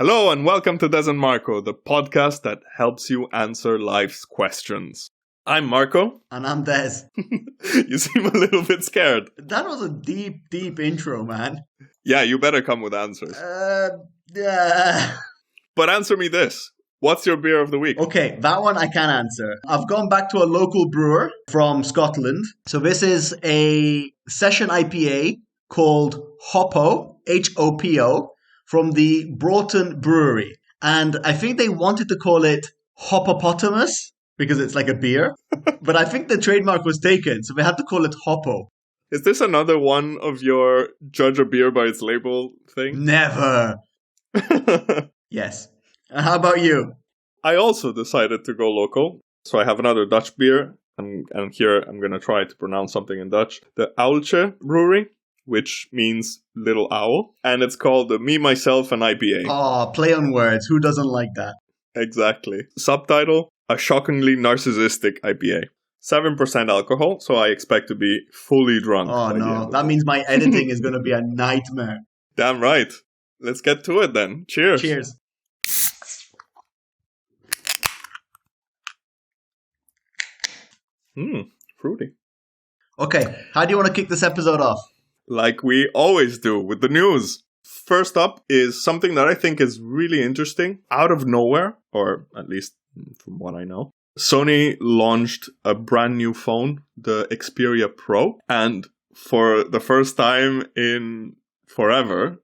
Hello and welcome to Des and Marco, the podcast that helps you answer life's questions. I'm Marco. And I'm Des. You seem a little bit scared. That was a deep intro, man. Yeah, you better come with answers. Yeah. But answer me this. What's your beer of the week? Okay, that one I can answer. I've gone back to a local brewer from Scotland. So this is a session IPA called Hopo, H-O-P-O, from the Broughton Brewery. And I think they wanted to call it Hopopotamus because it's like a beer. But I think the trademark was taken, so they had to call it Hopo. Is this another one of your judge a beer by its label thing? Never. Yes. How about you? I also decided to go local. So I have another Dutch beer. And here I'm going to try to pronounce something in Dutch. The Uiltje Brewery, which means little owl. And it's called the Myself IPA. Oh, play on words. Who doesn't like that? Exactly. Subtitle, a shockingly narcissistic IPA. 7% alcohol, so I expect to be fully drunk. Oh no, that means my editing is going to be a nightmare. Damn right. Let's get to it then. Cheers. Cheers. Fruity. Okay, how do you want to kick this episode off? Like we always do with the news. First up is something that I think is really interesting. Out of nowhere, or at least from what I know, Sony launched a brand new phone, the Xperia Pro. And for the first time in forever,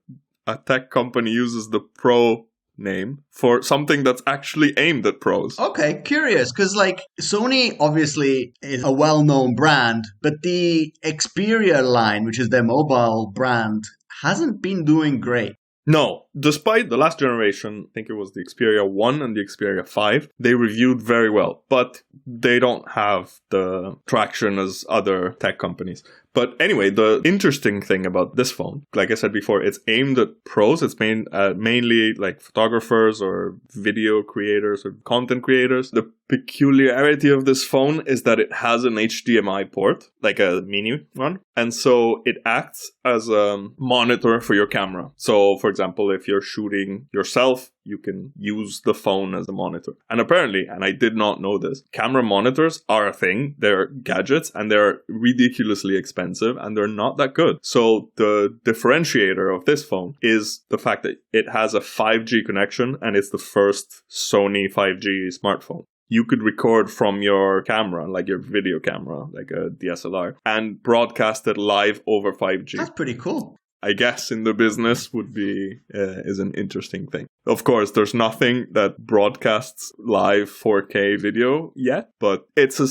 a tech company uses the Pro name for something that's actually aimed at pros. Okay, curious, because Sony obviously is a well-known brand, but the Xperia line, which is their mobile brand, hasn't been doing great. No, despite the last generation, I think it was the Xperia 1 and the Xperia 5, they reviewed very well, but they don't have the traction as other tech companies. But anyway, the interesting thing about this phone, like I said before, it's aimed at pros. It's mainly like photographers or video creators or content creators. The peculiarity of this phone is that it has an HDMI port, like a mini one. And so it acts as a monitor for your camera. So, for example, if you're shooting yourself, you can use the phone as a monitor. And apparently, and I did not know this, camera monitors are a thing. They're gadgets and they're ridiculously expensive and they're not that good. So the differentiator of this phone is the fact that it has a 5G connection and it's the first Sony 5G smartphone. You could record from your camera, like your video camera, like a DSLR, and broadcast it live over 5G. That's pretty cool. I guess in the business would be is an interesting thing. Of course, there's nothing that broadcasts live 4K video yet, but it's a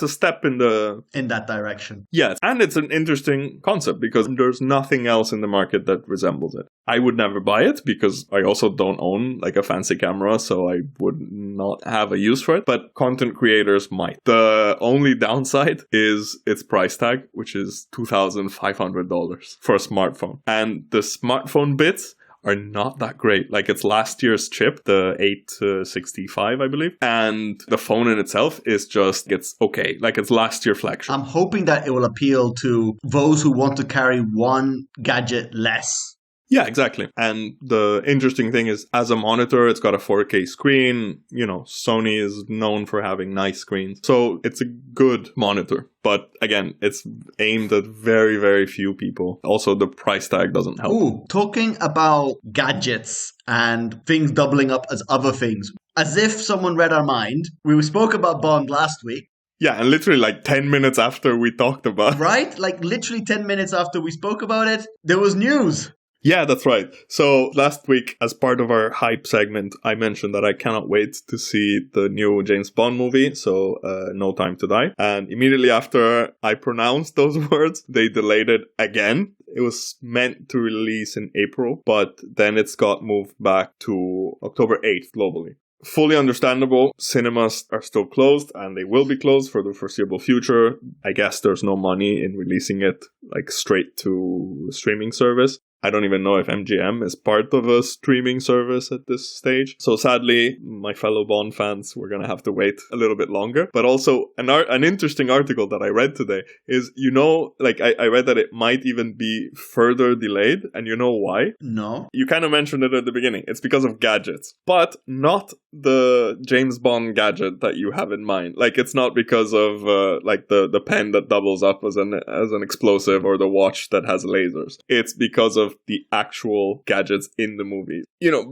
step in that direction. Yes, and it's an interesting concept because there's nothing else in the market that resembles it. I would never buy it because I also don't own like a fancy camera, so I would not have a use for it, but content creators might. The only downside is its price tag, which is $2,500 for a smartphone. And the smartphone bits are not that great. Like it's last year's chip, the 865, I believe. And the phone in itself is just, it's okay. Like it's last year flagship. I'm hoping that it will appeal to those who want to carry one gadget less. Yeah, exactly. And the interesting thing is, as a monitor, it's got a 4K screen. You know, Sony is known for having nice screens. So it's a good monitor. But again, it's aimed at very, very few people. Also, the price tag doesn't help. Ooh, talking about gadgets and things doubling up as other things. As if someone read our mind, we spoke about Bond last week. Yeah, and literally like 10 minutes after we talked about it. Right? Like literally 10 minutes after we spoke about it, there was news. Yeah, that's right. So last week, as part of our hype segment, I mentioned that I cannot wait to see the new James Bond movie, so No Time to Die. And immediately after I pronounced those words, they delayed it again. It was meant to release in April, but then it's got moved back to October 8th globally. Fully understandable. Cinemas are still closed and they will be closed for the foreseeable future. I guess there's no money in releasing it like straight to a streaming service. I don't even know if MGM is part of a streaming service at this stage. So sadly, my fellow Bond fans, we're going to have to wait a little bit longer. But also an interesting article that I read today is, I read that it might even be further delayed. And you know why? No. You kind of mentioned it at the beginning. It's because of gadgets, but not the James Bond gadget that you have in mind. Like, it's not because of the pen that doubles up as an explosive or the watch that has lasers. It's because of the actual gadgets in the movie.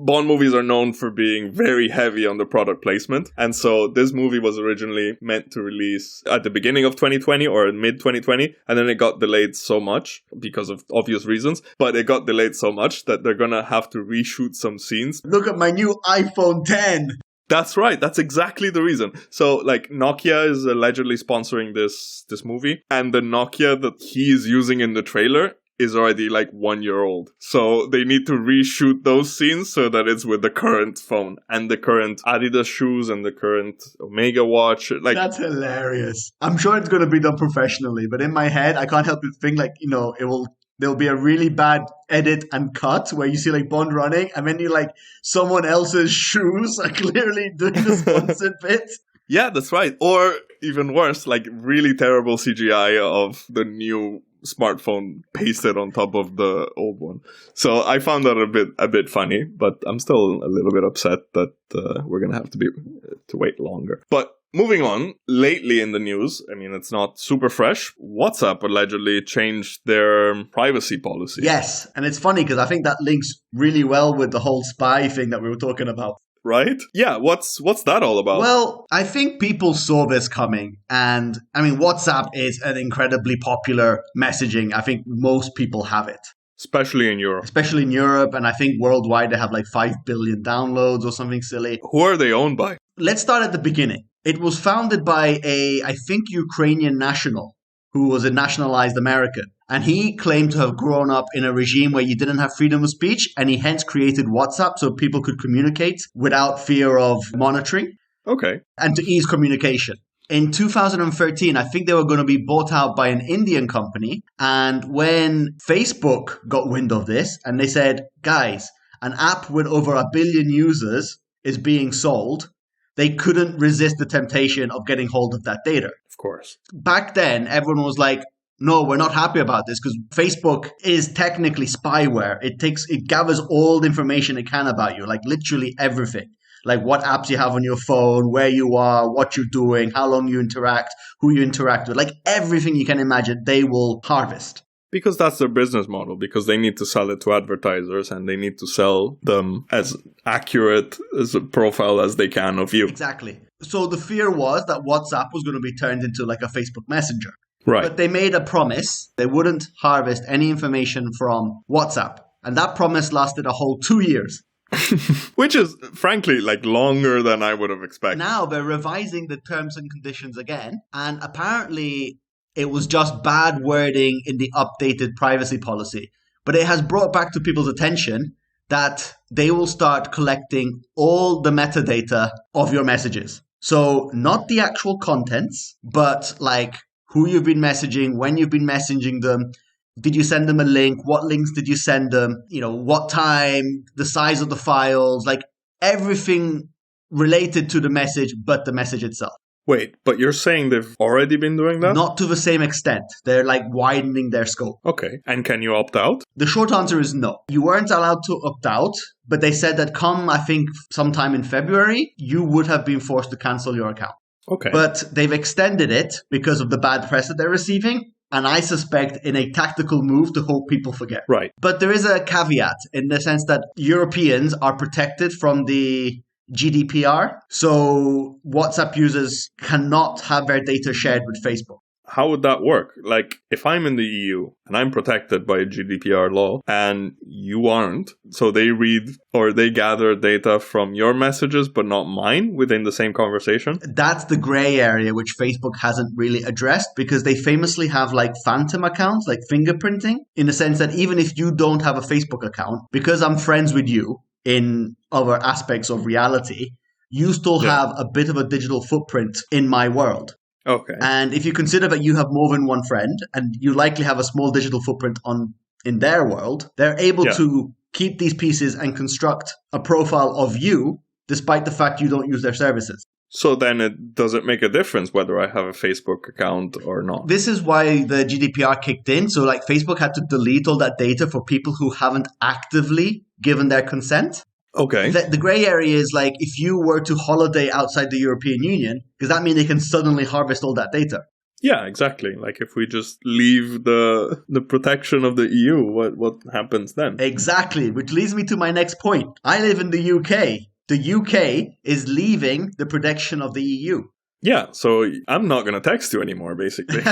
Bond movies are known for being very heavy on the product placement. And so this movie was originally meant to release at the beginning of 2020 or mid 2020. And then it got delayed so much because of obvious reasons. But it got delayed so much that they're going to have to reshoot some scenes. Look at my new iPhone 10. That's right. That's exactly the reason. So, Nokia is allegedly sponsoring this movie. And the Nokia that he is using in the trailer is already 1 year old. So they need to reshoot those scenes so that it's with the current phone and the current Adidas shoes and the current Omega watch. That's hilarious. I'm sure it's going to be done professionally, but in my head, I can't help but think there'll be a really bad edit and cut where you see Bond running and then someone else's shoes are clearly doing the sponsored bit. Yeah, that's right. Or even worse, really terrible CGI of the new smartphone pasted on top of the old one. So I found that a bit funny, but I'm still a little bit upset that we're going to have to wait longer. But moving on, lately in the news, it's not super fresh. WhatsApp allegedly changed their privacy policy. Yes, and it's funny because I think that links really well with the whole spy thing that we were talking about. Right? Yeah, what's that all about? Well, I think people saw this coming. And, WhatsApp is an incredibly popular messaging. I think most people have it. Especially in Europe. And I think worldwide they have 5 billion downloads or something silly. Who are they owned by? Let's start at the beginning. It was founded by I think, Ukrainian national who was a nationalized American. And he claimed to have grown up in a regime where you didn't have freedom of speech, and he hence created WhatsApp so people could communicate without fear of monitoring. Okay. And to ease communication. In 2013, I think they were going to be bought out by an Indian company. And when Facebook got wind of this, and they said, guys, an app with over 1 billion users is being sold, they couldn't resist the temptation of getting hold of that data. Of course. Back then, everyone was like, no, we're not happy about this because Facebook is technically spyware. It gathers all the information it can about you, literally everything. What apps you have on your phone, where you are, what you're doing, how long you interact, who you interact with. Everything you can imagine, they will harvest. Because that's their business model, because they need to sell it to advertisers and they need to sell them as accurate as a profile as they can of you. Exactly. So the fear was that WhatsApp was going to be turned into a Facebook Messenger. Right. But they made a promise. They wouldn't harvest any information from WhatsApp. And that promise lasted a whole 2 years. Which is, frankly, longer than I would have expected. Now they're revising the terms and conditions again. And apparently it was just bad wording in the updated privacy policy. But it has brought back to people's attention that they will start collecting all the metadata of your messages. So not the actual contents, but who you've been messaging, when you've been messaging them, did you send them a link, what links did you send them, what time, the size of the files, everything related to the message but the message itself. Wait, but you're saying they've already been doing that? Not to the same extent. They're widening their scope. Okay. And can you opt out? The short answer is no. You weren't allowed to opt out, but they said that I think, sometime in February, you would have been forced to cancel your account. Okay. But they've extended it because of the bad press that they're receiving. And I suspect in a tactical move to hope people forget. Right. But there is a caveat in the sense that Europeans are protected from the GDPR. So WhatsApp users cannot have their data shared with Facebook. How would that work? If I'm in the EU and I'm protected by GDPR law and you aren't, so they read or they gather data from your messages but not mine within the same conversation? That's the gray area which Facebook hasn't really addressed because they famously have phantom accounts, fingerprinting, in the sense that even if you don't have a Facebook account, because I'm friends with you in other aspects of reality, you still have a bit of a digital footprint in my world. Okay. And if you consider that you have more than one friend and you likely have a small digital footprint on in their world, they're able Yeah. to keep these pieces and construct a profile of you despite the fact you don't use their services. So then it doesn't make a difference whether I have a Facebook account or not. This is why the GDPR kicked in. So like Facebook had to delete all that data for people who haven't actively given their consent. Okay. The gray area is like if you were to holiday outside the European Union, does that mean they can suddenly harvest all that data? Yeah, exactly. Like if we just leave the protection of the EU, what happens then? Exactly, which leads me to my next point. I live in the UK. The UK is leaving the protection of the EU. Yeah, so I'm not going to text you anymore, basically.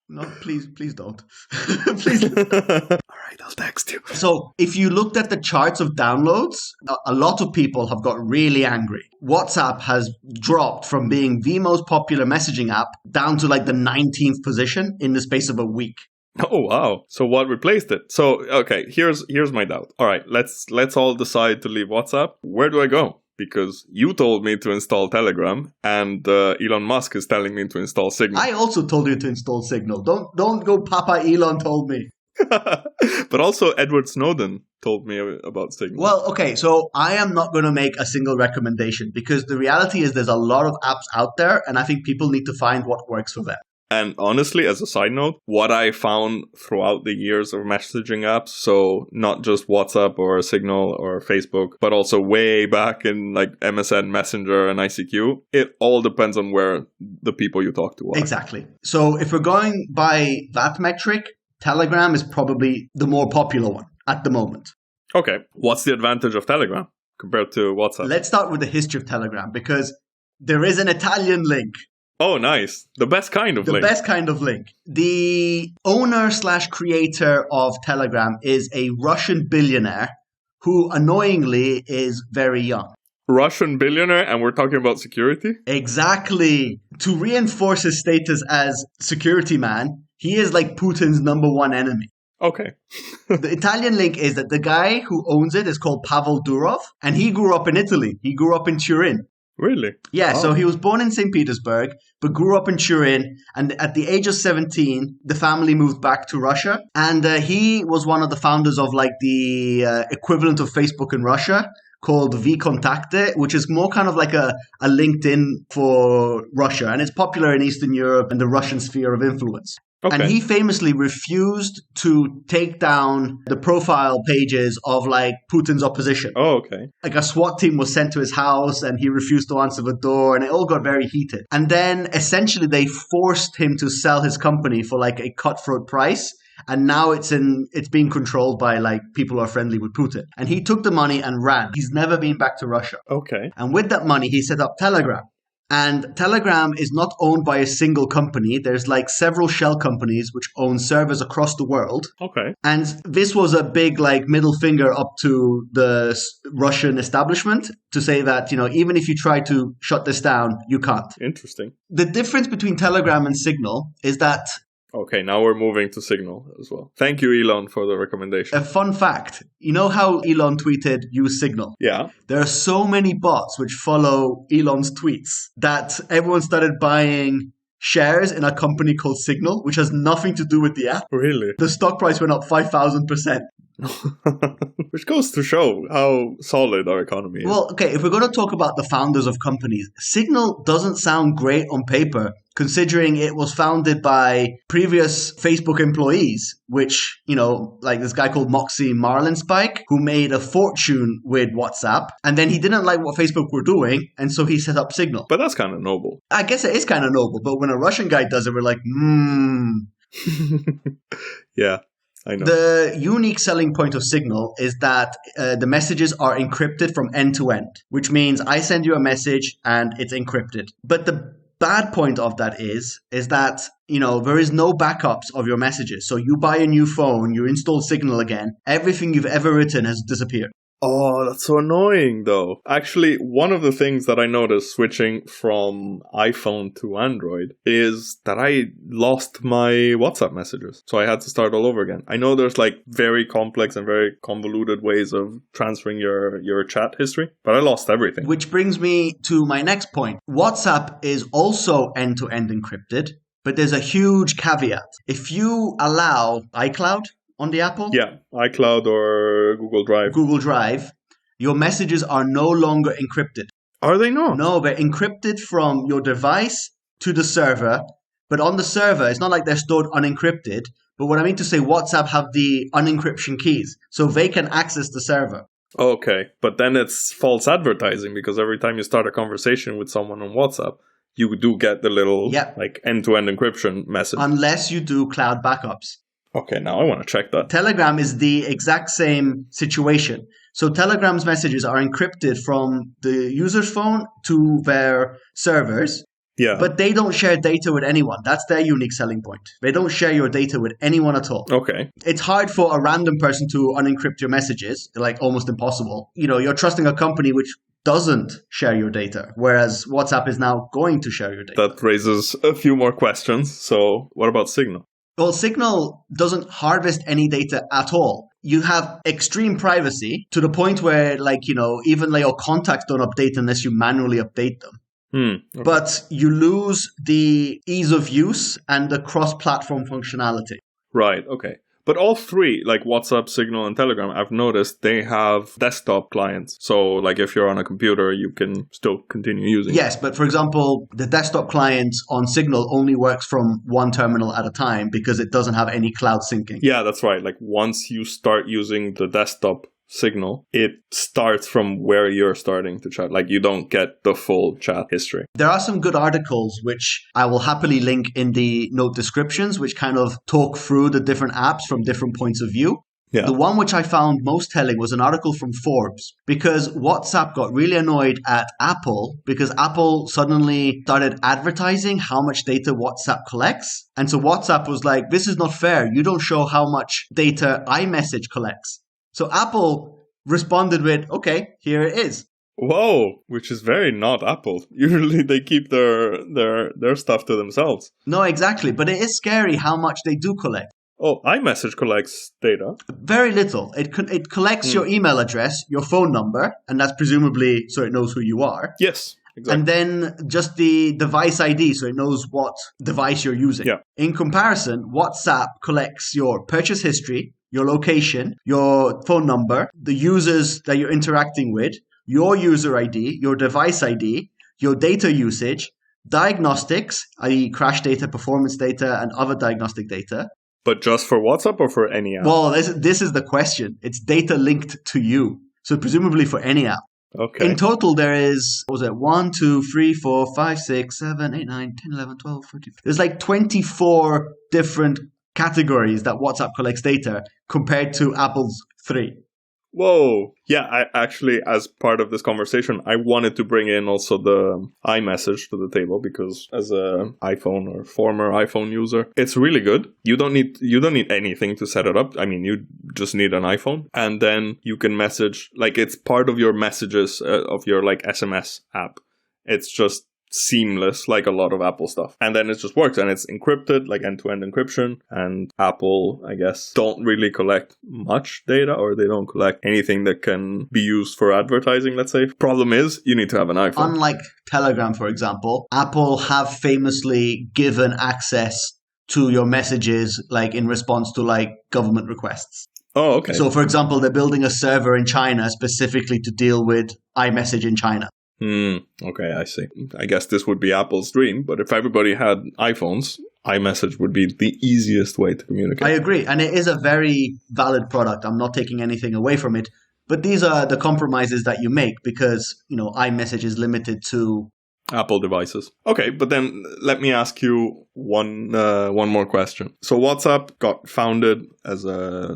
No, please don't. Please. All right, I'll text you. So if you looked at the charts of downloads, a lot of people have got really angry. WhatsApp has dropped from being the most popular messaging app down to like the 19th position in the space of a week. Oh wow! So what replaced it? So okay, here's my doubt. All right, let's all decide to leave WhatsApp. Where do I go? Because you told me to install Telegram, and Elon Musk is telling me to install Signal. I also told you to install Signal. Don't go Papa Elon told me. But also Edward Snowden told me about Signal. Well, okay, so I am not going to make a single recommendation because the reality is there's a lot of apps out there, and I think people need to find what works for them. And honestly, as a side note, what I found throughout the years of messaging apps, so not just WhatsApp or Signal or Facebook, but also way back in like MSN Messenger and ICQ, it all depends on where the people you talk to are. Exactly. So if we're going by that metric, Telegram is probably the more popular one at the moment. Okay. What's the advantage of Telegram compared to WhatsApp? Let's start with the history of Telegram because there is an Italian link. Oh, nice. The best kind of link. The best kind of link. The owner/creator of Telegram is a Russian billionaire who annoyingly is very young. Russian billionaire, and we're talking about security? Exactly. To reinforce his status as security man, he is like Putin's number one enemy. Okay. The Italian link is that the guy who owns it is called Pavel Durov, and he grew up in Italy. He grew up in Turin. Really? Yeah, so he was born in St. Petersburg, but grew up in Turin. And at the age of 17, the family moved back to Russia. And he was one of the founders of like the equivalent of Facebook in Russia called VKontakte, which is more kind of like a LinkedIn for Russia. And it's popular in Eastern Europe and the Russian sphere of influence. Okay. And he famously refused to take down the profile pages of like Putin's opposition. Oh, okay. Like a SWAT team was sent to his house and he refused to answer the door and it all got very heated. And then essentially they forced him to sell his company for like a cutthroat price. And now it's being controlled by like people who are friendly with Putin. And he took the money and ran. He's never been back to Russia. Okay. And with that money, he set up Telegram. And Telegram is not owned by a single company. There's like several shell companies which own servers across the world. Okay. And this was a big like middle finger up to the Russian establishment to say that, you know, even if you try to shut this down, you can't. Interesting. The difference between Telegram and Signal is that Okay, now we're moving to Signal as well. Thank you, Elon, for the recommendation. a fun fact, you know how Elon tweeted use Signal? Yeah. There are so many bots which follow Elon's tweets that everyone started buying shares in a company called Signal, which has nothing to do with the app. Really? The stock price went up 5,000%. Which goes to show how solid our economy is. Well, okay, if we're going to talk about the founders of companies, Signal doesn't sound great on paper, considering it was founded by previous Facebook employees, which, you know, like this guy called Moxie Marlinspike, who made a fortune with WhatsApp. And then he didn't like what Facebook were doing, and so he set up Signal. But that's kind of noble. I guess it is kind of noble, but when a Russian guy does it, we're like, Yeah, I know. The unique selling point of Signal is that the messages are encrypted from end to end, which means I send you a message and it's encrypted. But the bad point of that is that, you know, there is no backups of your messages. So you buy a new phone, you install Signal again, everything you've ever written has disappeared. Oh, that's so annoying, though. Actually, one of the things that I noticed switching from iPhone to Android is that I lost my WhatsApp messages. So I had to start all over again. I know there's like very complex and very convoluted ways of transferring your chat history, but I lost everything. Which brings me to my next point. WhatsApp is also end-to-end encrypted, but there's a huge caveat. If you allow iCloud, on the Apple? Yeah, iCloud or Google Drive. Google Drive, your messages are no longer encrypted. Are they not? No, they're encrypted from your device to the server. But on the server, it's not like they're stored unencrypted. But what I mean to say, WhatsApp have the unencryption keys, so they can access the server. Okay, but then it's false advertising because every time you start a conversation with someone on WhatsApp, you do get the little like end-to-end encryption message. Unless you do cloud backups. Okay, now I want to check that. Telegram is the exact same situation. So Telegram's messages are encrypted from the user's phone to their servers. Yeah. But they don't share data with anyone. That's their unique selling point. They don't share your data with anyone at all. Okay. It's hard for a random person to unencrypt your messages, like almost impossible. You know, you're trusting a company which doesn't share your data, whereas WhatsApp is now going to share your data. That raises a few more questions. So what about Signal? Well, Signal doesn't harvest any data at all. You have extreme privacy to the point where, like, you know, even like your contacts don't update unless you manually update them. Okay. But you lose the ease of use and the cross-platform functionality. Right, okay. But all three, like WhatsApp, Signal, and Telegram, I've noticed they have desktop clients. So, like, if you're on a computer, you can still continue using it. Yes, but for example, the desktop client on Signal only works from one terminal at a time because it doesn't have any cloud syncing. Yeah, that's right. Like, once you start using the desktop Signal, it starts from where you're starting to chat. Like, you don't get the full chat history. There are some good articles which I will happily link in the note descriptions, which kind of talk through the different apps from different points of view. Yeah. The one which I found most telling was an article from Forbes, because WhatsApp got really annoyed at Apple because Apple suddenly started advertising how much data WhatsApp collects. And so WhatsApp was like, this is not fair. You don't show how much data iMessage collects. So Apple responded with, okay, here it is. Whoa, which is very not Apple. Usually they keep their stuff to themselves. No, exactly. But it is scary how much they do collect. Oh, iMessage collects data. Very little. It collects your email address, your phone number, and that's presumably so it knows who you are. Yes, exactly. And then just the device ID, so it knows what device you're using. Yeah. In comparison, WhatsApp collects your purchase history, your location, your phone number, the users that you're interacting with, your user ID, your device ID, your data usage, diagnostics, i.e. crash data, performance data, and other diagnostic data. But just for WhatsApp or for any app? Well, this is the question. It's data linked to you. So presumably for any app. Okay. In total, there is, what was it, 1, 2, 3, 4, 5, 6, 7, 8, 9, 10, 11, 12, 13. There's like 24 different categories that WhatsApp collects data compared to Apple's 3. Whoa. Yeah, I actually, as part of this conversation, I wanted to bring in also the iMessage to the table because as a iPhone or former iPhone user, it's really good. You don't need anything to set it up. I mean, you just need an iPhone and then you can message, like it's part of your messages of your like SMS app. It's just seamless, like a lot of Apple stuff. And then it just works and it's encrypted, like end-to-end encryption. And Apple, I guess, don't really collect much data or they don't collect anything that can be used for advertising, let's say. Problem is, you need to have an iPhone. Unlike Telegram, for example, Apple have famously given access to your messages, like in response to like government requests. Oh, okay. So, for example, they're building a server in China specifically to deal with iMessage in China. Okay, I see. I guess this would be Apple's dream, but if everybody had iPhones, iMessage would be the easiest way to communicate. I agree, and it is a very valid product. I'm not taking anything away from it, but these are the compromises that you make because, you know, iMessage is limited to Apple devices. Okay, but then let me ask you one more question. So WhatsApp got founded as a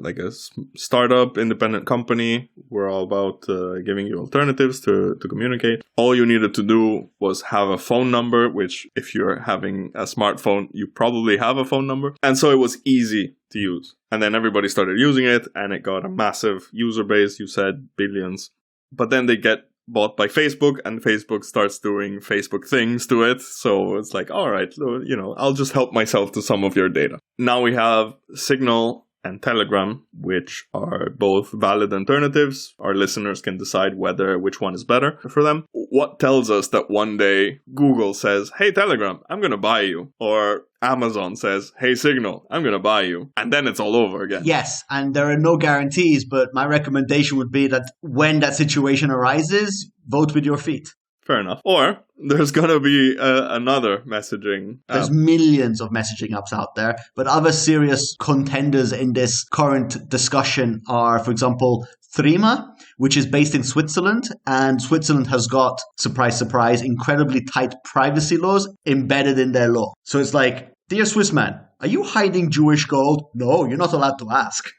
startup, independent company. We're all about giving you alternatives to communicate. All you needed to do was have a phone number, which if you're having a smartphone, you probably have a phone number. And so it was easy to use. And then everybody started using it and it got a massive user base. You said billions. But then they get bought by Facebook and Facebook starts doing Facebook things to it. So it's like, all right, you know, I'll just help myself to some of your data. Now we have Signal and Telegram, which are both valid alternatives. Our listeners can decide which one is better for them. What tells us that one day Google says, hey, Telegram, I'm going to buy you. Or Amazon says, hey, Signal, I'm going to buy you. And then it's all over again. Yes, and there are no guarantees, but my recommendation would be that when that situation arises, vote with your feet. Fair enough. Or there's going to be another messaging app. There's millions of messaging apps out there, but other serious contenders in this current discussion are, for example, Threema, which is based in Switzerland, and Switzerland has got, surprise, surprise, incredibly tight privacy laws embedded in their law. So it's like, dear Swiss man, are you hiding Jewish gold? No, you're not allowed to ask.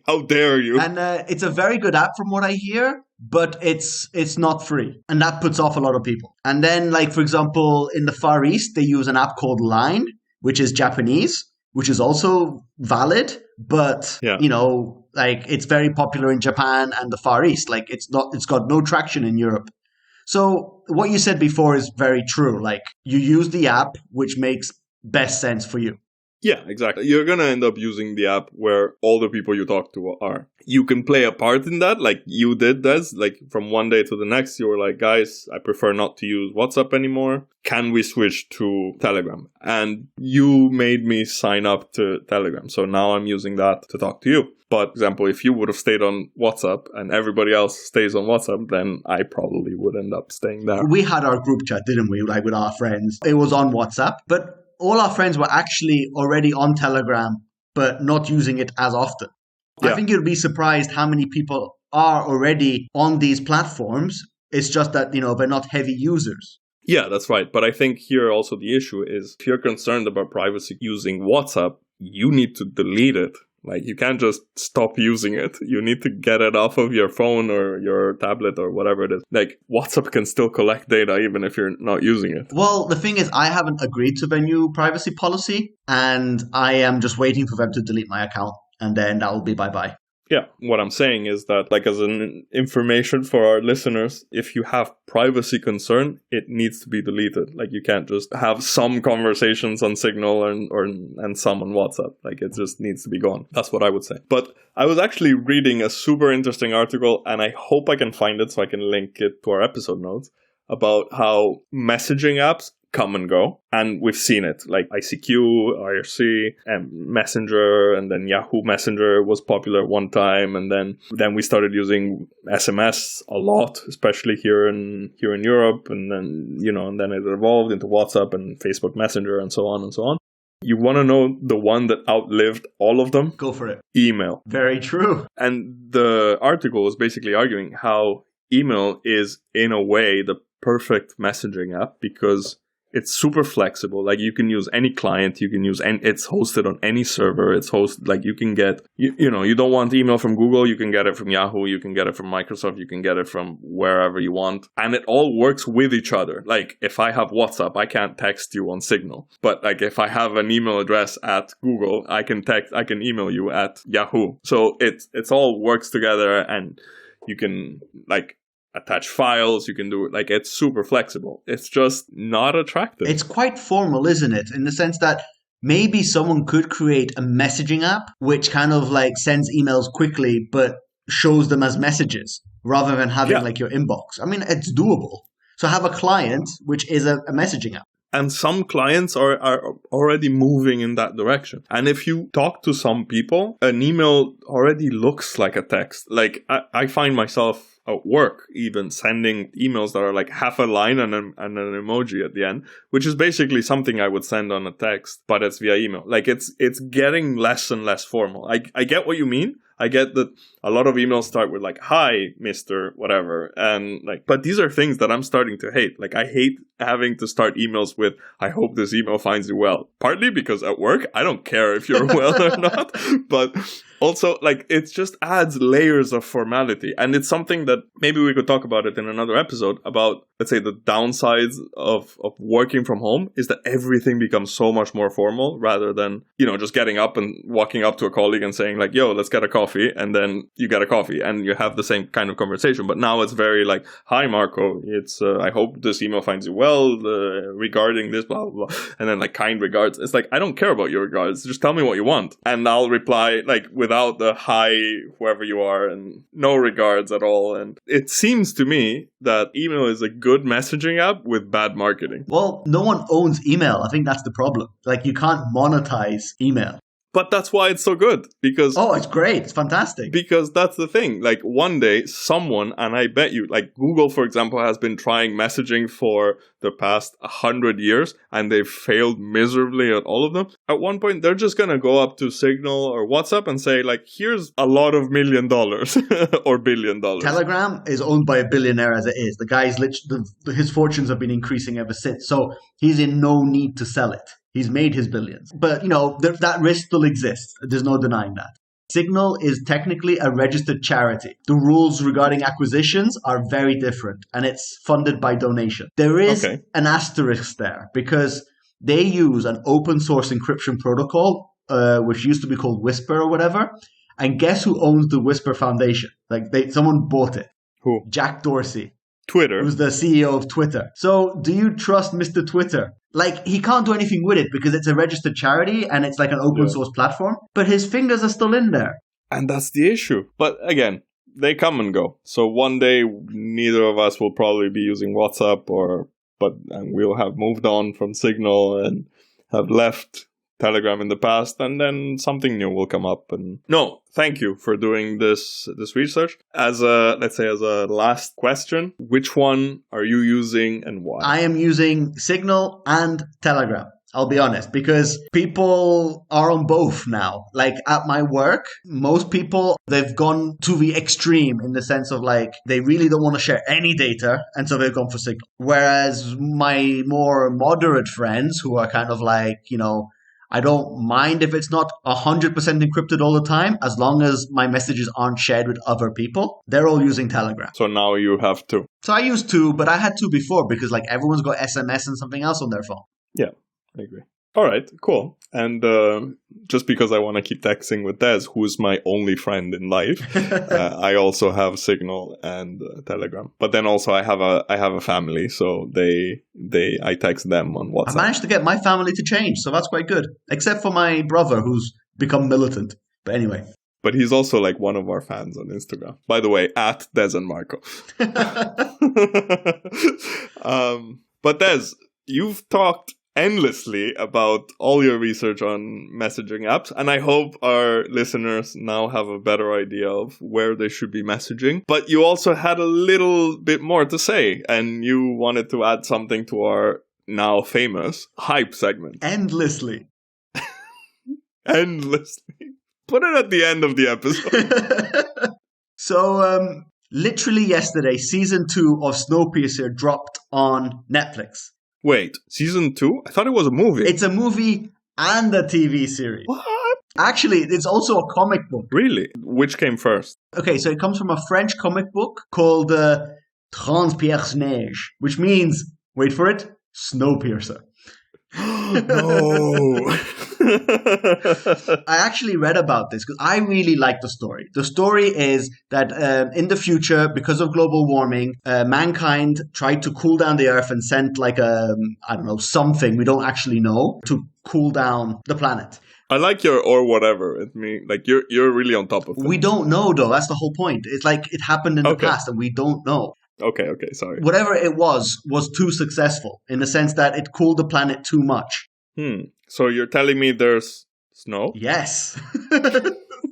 How dare you? And it's a very good app from what I hear, but it's not free. And that puts off a lot of people. And then, like, for example, in the Far East, they use an app called Line, which is Japanese, which is also valid, but, you know, like, it's very popular in Japan and the Far East. Like, it's got no traction in Europe. So what you said before is very true. Like, you use the app, which makes best sense for you. Yeah, exactly. You're going to end up using the app where all the people you talk to are. You can play a part in that, like you did, Des. Like, from one day to the next, you were like, guys, I prefer not to use WhatsApp anymore. Can we switch to Telegram? And you made me sign up to Telegram. So now I'm using that to talk to you. But, for example, if you would have stayed on WhatsApp and everybody else stays on WhatsApp, then I probably would end up staying there. We had our group chat, didn't we? Like, with our friends. It was on WhatsApp, but all our friends were actually already on Telegram, but not using it as often. Yeah. I think you'd be surprised how many people are already on these platforms. It's just that, you know, they're not heavy users. Yeah, that's right. But I think here also the issue is if you're concerned about privacy using WhatsApp, you need to delete it. Like, you can't just stop using it. You need to get it off of your phone or your tablet or whatever it is. Like, WhatsApp can still collect data even if you're not using it. Well, the thing is, I haven't agreed to their new privacy policy, and I am just waiting for them to delete my account, and then that will be bye-bye. Yeah, what I'm saying is that, like, as an information for our listeners, if you have privacy concern, it needs to be deleted. Like, you can't just have some conversations on Signal and some on WhatsApp. Like, it just needs to be gone. That's what I would say. But I was actually reading a super interesting article, and I hope I can find it so I can link it to our episode notes, about how messaging apps come and go. And we've seen it, like ICQ, IRC, and Messenger, and then Yahoo Messenger was popular one time, and then we started using SMS a lot, especially here in Europe, and then, you know, and then it evolved into WhatsApp and Facebook Messenger and so on and so on. You want to know the one that outlived all of them? Go for it. Email. Very true. And the article was basically arguing how email is, in a way, the perfect messaging app because it's super flexible. Like, you can use any client, you can use, and it's hosted on any server. It's hosted, like, you can get, you know, you don't want email from Google, you can get it from Yahoo, you can get it from Microsoft, you can get it from wherever you want. And it all works with each other. Like, if I have WhatsApp, I can't text you on Signal. But, like, if I have an email address at Google, I can email you at Yahoo. So it's all works together, and you can, like, attach files, you can do it, like, it's super flexible. It's just not attractive. It's quite formal, isn't it? In the sense that maybe someone could create a messaging app which kind of like sends emails quickly but shows them as messages rather than having like your inbox. I mean, it's doable. So have a client which is a messaging app. And some clients are already moving in that direction. And if you talk to some people, an email already looks like a text. Like, I find myself at work even sending emails that are like half a line and an emoji at the end, which is basically something I would send on a text, but it's via email. Like, it's getting less and less formal. I get what you mean. I get that a lot of emails start with like, hi, Mr. whatever. And like, but these are things that I'm starting to hate. Like, I hate having to start emails with, I hope this email finds you well. Partly because at work, I don't care if you're well or not. But also, like, it just adds layers of formality. And it's something that maybe we could talk about it in another episode about, let's say, the downsides of working from home is that everything becomes so much more formal rather than, you know, just getting up and walking up to a colleague and saying like, yo, let's get a coffee. coffee, and then you get a coffee and you have the same kind of conversation. But now it's very like, hi, Marco, it's, I hope this email finds you well regarding this, blah, blah, blah. And then like kind regards. It's like, I don't care about your regards. Just tell me what you want. And I'll reply like without the hi, whoever you are, and no regards at all. And it seems to me that email is a good messaging app with bad marketing. Well, no one owns email. I think that's the problem. Like, you can't monetize email. But that's why it's so good, because... Oh, it's great. It's fantastic. Because that's the thing. Like, one day, someone, and I bet you, like, Google, for example, has been trying messaging for the past 100 years, and they've failed miserably at all of them. At one point, they're just going to go up to Signal or WhatsApp and say, like, here's a lot of $1 million or $1 billion. Telegram is owned by a billionaire as it is. The guy's literally, his fortunes have been increasing ever since. So he's in no need to sell it. He's made his billions. But, you know, that risk still exists. There's no denying that. Signal is technically a registered charity. The rules regarding acquisitions are very different, and it's funded by donation. There is an asterisk there because they use an open source encryption protocol, which used to be called Whisper or whatever. And guess who owns the Whisper Foundation? Like, someone bought it. Who? Jack Dorsey. Twitter. Who's the CEO of Twitter. So do you trust Mr. Twitter? Like, he can't do anything with it because it's a registered charity and it's like an open source platform, but his fingers are still in there. And that's the issue. But again, they come and go. So one day, neither of us will probably be using WhatsApp and we'll have moved on from Signal and have left Telegram in the past, and then something new will come up. And no, thank you for doing this research. As a last question, which one are you using and why? I am using Signal and Telegram. I'll be honest, because people are on both now. Like, at my work, most people, they've gone to the extreme in the sense of like, they really don't want to share any data, and so they've gone for Signal. Whereas my more moderate friends who are kind of like, you know, I don't mind if it's not 100% encrypted all the time, as long as my messages aren't shared with other people. They're all using Telegram. So now you have two. So I used two, but I had two before because like everyone's got SMS and something else on their phone. Yeah, I agree. All right, cool. And just because I want to keep texting with Des, who's my only friend in life, I also have Signal and Telegram. But then also I have a family, so I text them on WhatsApp. I managed to get my family to change, so that's quite good. Except for my brother, who's become militant. But anyway. But he's also like one of our fans on Instagram. By the way, at Des and Marco. But Des, you've talked endlessly about all your research on messaging apps, and I hope our listeners now have a better idea of where they should be messaging. But you also had a little bit more to say, and you wanted to add something to our now famous hype segment. Endlessly. Endlessly. Put it at the end of the episode. So, literally yesterday, season 2 of Snowpiercer dropped on Netflix. Wait, season 2? I thought it was a movie. It's a movie and a TV series. What? Actually, it's also a comic book. Really? Which came first? Okay, so it comes from a French comic book called Transperce-Neige, which means, wait for it, Snowpiercer. No. I actually read about this because I really like the story. The story is that in the future, because of global warming, mankind tried to cool down the earth and sent like something we don't actually know to cool down the planet. I like your or whatever. It means like you're really on top of it. We don't know though. That's the whole point. It's like it happened in the past and we don't know. Okay, sorry. Whatever it was too successful in the sense that it cooled the planet too much. So you're telling me there's snow? Yes.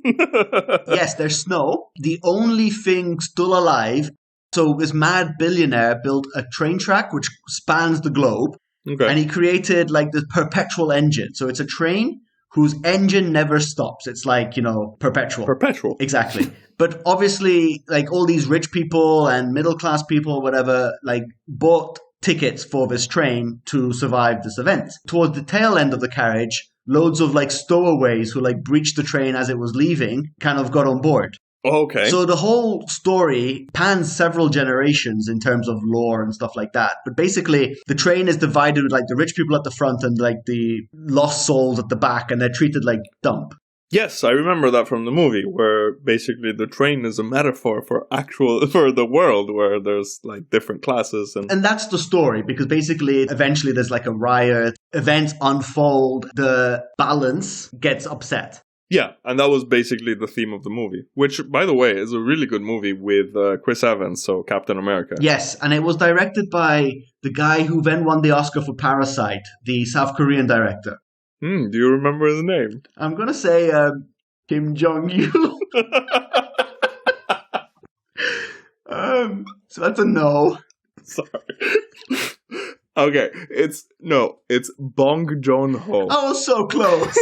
Yes, there's snow. The only thing still alive, so this mad billionaire built a train track which spans the globe. Okay. And he created like this perpetual engine. So it's a train whose engine never stops. It's like, perpetual. Perpetual. Exactly. But obviously, like all these rich people and middle class people, whatever, like bought tickets for this train to survive this event. Towards the tail end of the carriage, loads of like stowaways who like breached the train as it was leaving kind of got on board. Okay. So the whole story pans several generations in terms of lore and stuff like that. But basically, the train is divided with like the rich people at the front and like the lost souls at the back, and they're treated like dump. Yes, I remember that from the movie, where basically the train is a metaphor for the world, where there's like different classes And that's the story, because basically, eventually there's like a riot, events unfold, the balance gets upset. Yeah, and that was basically the theme of the movie, which, by the way, is a really good movie with Chris Evans, so Captain America. Yes, and it was directed by the guy who then won the Oscar for Parasite, the South Korean director. Do you remember his name? I'm going to say Kim Jong-il. So that's a no. Sorry. Okay, it's Bong Joon-ho. I was so close.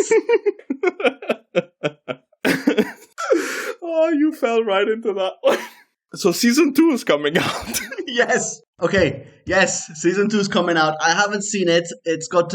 Oh, you fell right into that one. So season 2 is coming out. Yes. Okay. Yes. Season 2 is coming out. I haven't seen it. It's got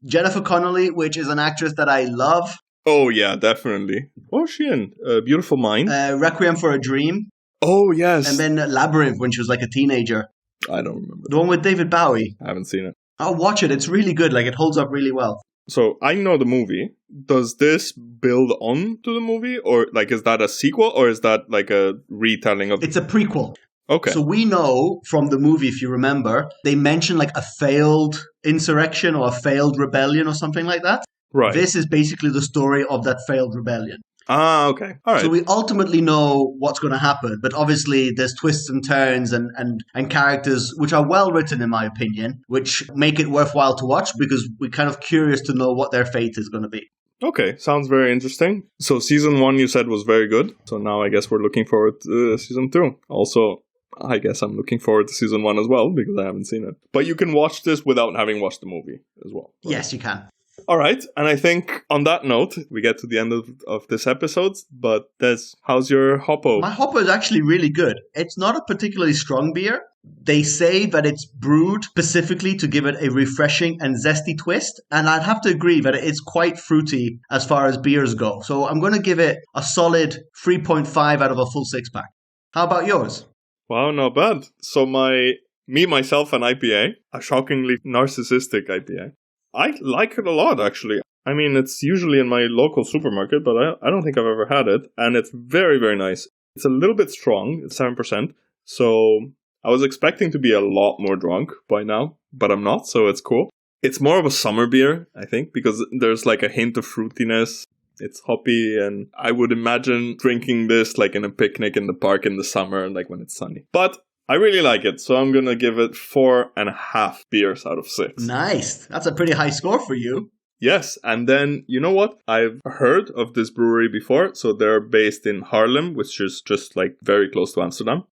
Jennifer Connelly, which is an actress that I love. Oh, yeah, definitely. What was she in? Beautiful Mind? Requiem for a Dream. Oh, yes. And then Labyrinth when she was like a teenager. I don't remember. The one with David Bowie. I haven't seen it. I'll watch it. It's really good. Like, it holds up really well. So I know the movie. Does this build on to the movie? Or like, is that a sequel? Or is that like a retelling of... It's a prequel. Okay. So we know from the movie, if you remember, they mention like a failed insurrection or a failed rebellion or something like that. Right. This is basically the story of that failed rebellion. Ah, okay. All right. So we ultimately know what's going to happen, but obviously there's twists and turns and characters which are well written, in my opinion, which make it worthwhile to watch because we're kind of curious to know what their fate is going to be. Okay, sounds very interesting. So season 1 you said was very good. So now I guess we're looking forward to season 2. Also, I guess I'm looking forward to season 1 as well because I haven't seen it. But you can watch this without having watched the movie as well. Right? Yes, you can. All right, and I think on that note, we get to the end of this episode, but Des, how's your Hopo? My Hopo is actually really good. It's not a particularly strong beer. They say that it's brewed specifically to give it a refreshing and zesty twist, and I'd have to agree that it's quite fruity as far as beers go. So I'm going to give it a solid 3.5 out of a full 6-pack. How about yours? Wow, not bad. So Myself an IPA, a shockingly narcissistic IPA. I like it a lot, actually. I mean, it's usually in my local supermarket, but I don't think I've ever had it. And it's very, very nice. It's a little bit strong. It's 7%. So I was expecting to be a lot more drunk by now, but I'm not. So it's cool. It's more of a summer beer, I think, because there's like a hint of fruitiness. It's hoppy. And I would imagine drinking this like in a picnic in the park in the summer, like when it's sunny. But I really like it, so I'm going to give it 4.5 beers out of 6. Nice. That's a pretty high score for you. Yes, and then, you know what? I've heard of this brewery before. So they're based in Haarlem, which is just like very close to Amsterdam.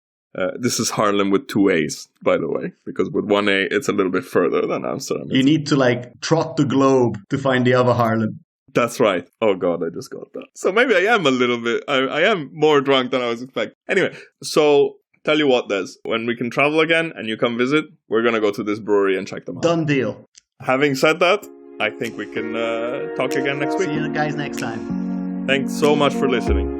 This is Haarlem with 2 A's, by the way, because with 1 A, it's a little bit further than Amsterdam. You need to like trot the globe to find the other Haarlem. That's right. Oh God, I just got that. So maybe I am a little bit, I am more drunk than I was expecting. Anyway, so... Tell you what, Des, when we can travel again and you come visit, we're going to go to this brewery and check them out. Done deal. Having said that, I think we can talk again next week. See you guys next time. Thanks so much for listening.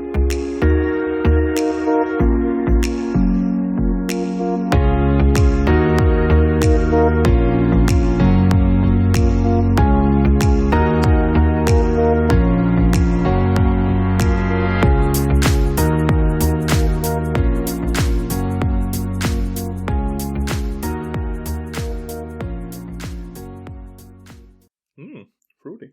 Fruity.